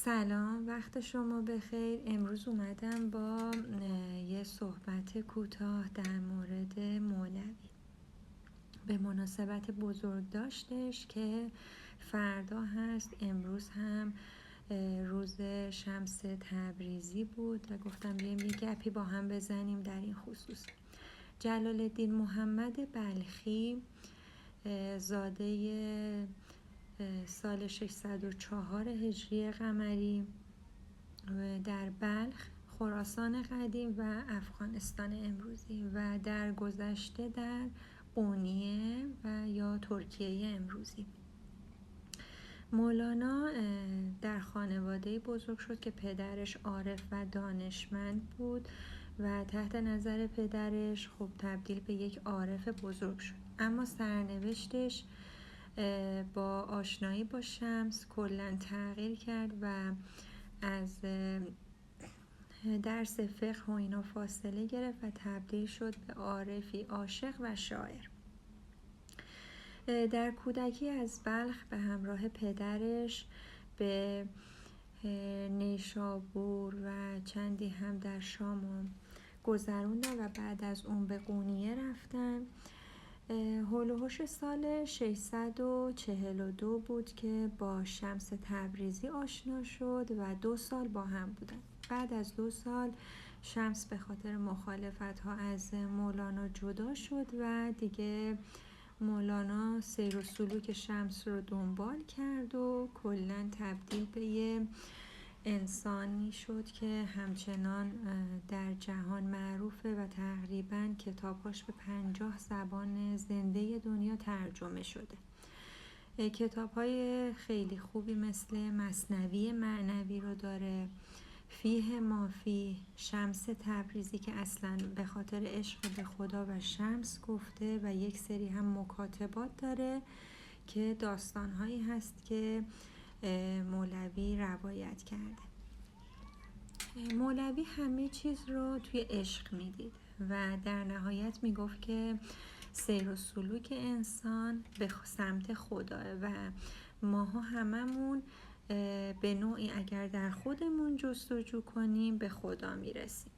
سلام، وقت شما بخیر. امروز اومدم با یه صحبت کوتاه در مورد مولوی به مناسبت بزرگداشتش که فردا هست. امروز هم روز شمس تبریزی بود و گفتم بیایم یه گپی با هم بزنیم در این خصوص. جلال الدین محمد بلخی زاده سال 604 هجری قمری در بلخ، خراسان قدیم و افغانستان امروزی و در گذشته در قونیه و یا ترکیه امروزی. مولانا در خانواده بزرگ شد که پدرش عارف و دانشمند بود و تحت نظر پدرش خب تبدیل به یک عارف بزرگ شد، اما سرنوشتش با آشنایی با شمس کلاً تغییر کرد و از درس فقه و اینا فاصله گرفت و تبدیل شد به عارفی عاشق و شاعر. در کودکی از بلخ به همراه پدرش به نیشابور و چندی هم در شام گذروندن و بعد از اون به قونیه رفتن. هول و هوش سال 642 بود که با شمس تبریزی آشنا شد و 2 سال با هم بودن. بعد از 2 سال شمس به خاطر مخالفت‌ها از مولانا جدا شد و دیگه مولانا سیر و سلوک شمس رو دنبال کرد و کلاً تبدیل به یه انسانی شد که همچنان در جهان معروفه و تقریباً کتاباش به 50 زبان زنده دنیا ترجمه شده. کتاب‌های خیلی خوبی مثل مثنوی معنوی رو داره، فیه مافی، شمس تبریزی که اصلاً به خاطر عشق به خدا و شمس گفته و یک سری هم مکاتبات داره که داستان‌هایی هست که مولوی روایت کرده. مولوی همه چیز رو توی عشق میدید و در نهایت میگفت که سیر و سلوک انسان به سمت خداه و ماها هممون به نوعی اگر در خودمون جستجو کنیم به خدا میرسیم.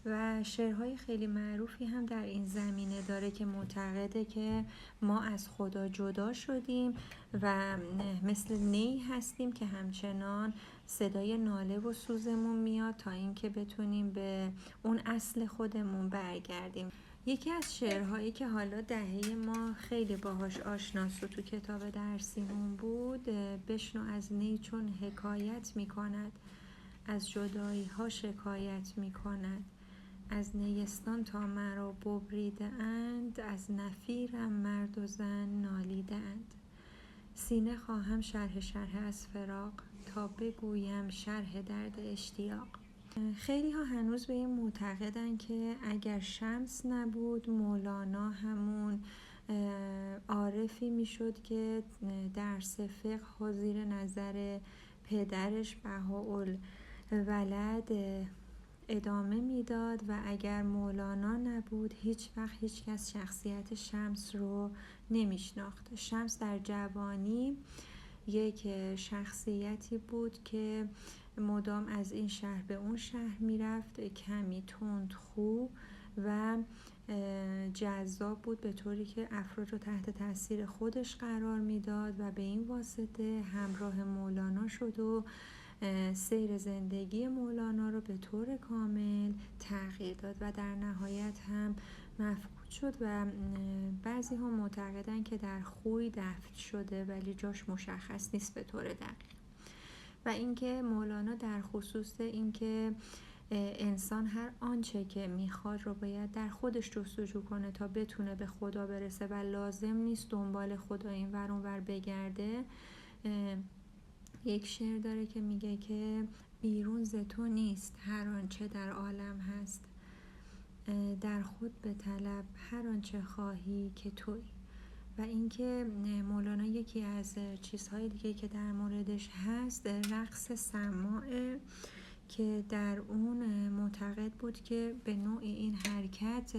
و شعرهای خیلی معروفی هم در این زمینه داره که معتقده که ما از خدا جدا شدیم و مثل نی هستیم که همچنان صدای ناله و سوزمون میاد تا اینکه بتونیم به اون اصل خودمون برگردیم. یکی از شعرهایی که حالا دهه ما خیلی باهاش آشناست و تو کتاب درسیمون بود، بشنو از نی چون حکایت میکند، از جدایی ها شکایت میکند، از نیستان تا مرا ببریده اند، از نفیرم مرد و زن نالیده اند. سینه خواهم شرح از فراق، تا بگویم شرح درد اشتیاق. خیلی ها هنوز به این معتقدن که اگر شمس نبود مولانا همون عارفی میشد که درس فقه ها زیر نظر پدرش بهاءالولد ادامه میداد و اگر مولانا نبود هیچ وقت هیچ کس شخصیت شمس رو نمیشناخت. شمس در جوانی یک شخصیتی بود که مدام از این شهر به اون شهر میرفت، کمی تندخو و جذاب بود به طوری که افراد رو تحت تاثیر خودش قرار میداد و به این واسطه همراه مولانا شد و سیر زندگی مولانا رو به طور کامل تغییر داد و در نهایت هم مفقود شد و بعضی ها معتقدن که در خوی دفن شده ولی جاش مشخص نیست به طور دقیق. و اینکه مولانا در خصوص اینکه انسان هر آنچه که میخواد رو باید در خودش جستجو کنه تا بتونه به خدا برسه و لازم نیست دنبال خدا این ور اون ور بگرده، یک شعر داره که میگه که بیرون ز تو نیست هر آنچه در عالم هست، در خود به طلب هر آنچه خواهی که تویی. و اینکه مولانا یکی از چیزهای دیگه که در موردش هست رقص سماع که در اون معتقد بود که به نوعی این حرکت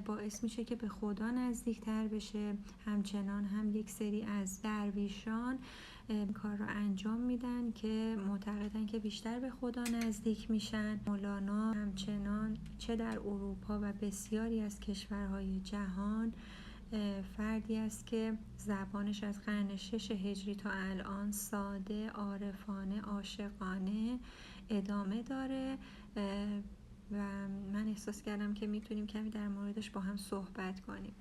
باعث میشه که به خدا نزدیکتر بشه. همچنان هم یک سری از درویشان کار رو انجام میدن که معتقدن که بیشتر به خدا نزدیک میشن. مولانا همچنان چه در اروپا و بسیاری از کشورهای جهان فردی است که زبانش از قرن 6 هجری تا الان ساده، عارفانه، عاشقانه ادامه داره و من احساس کردم که میتونیم کمی در موردش با هم صحبت کنیم.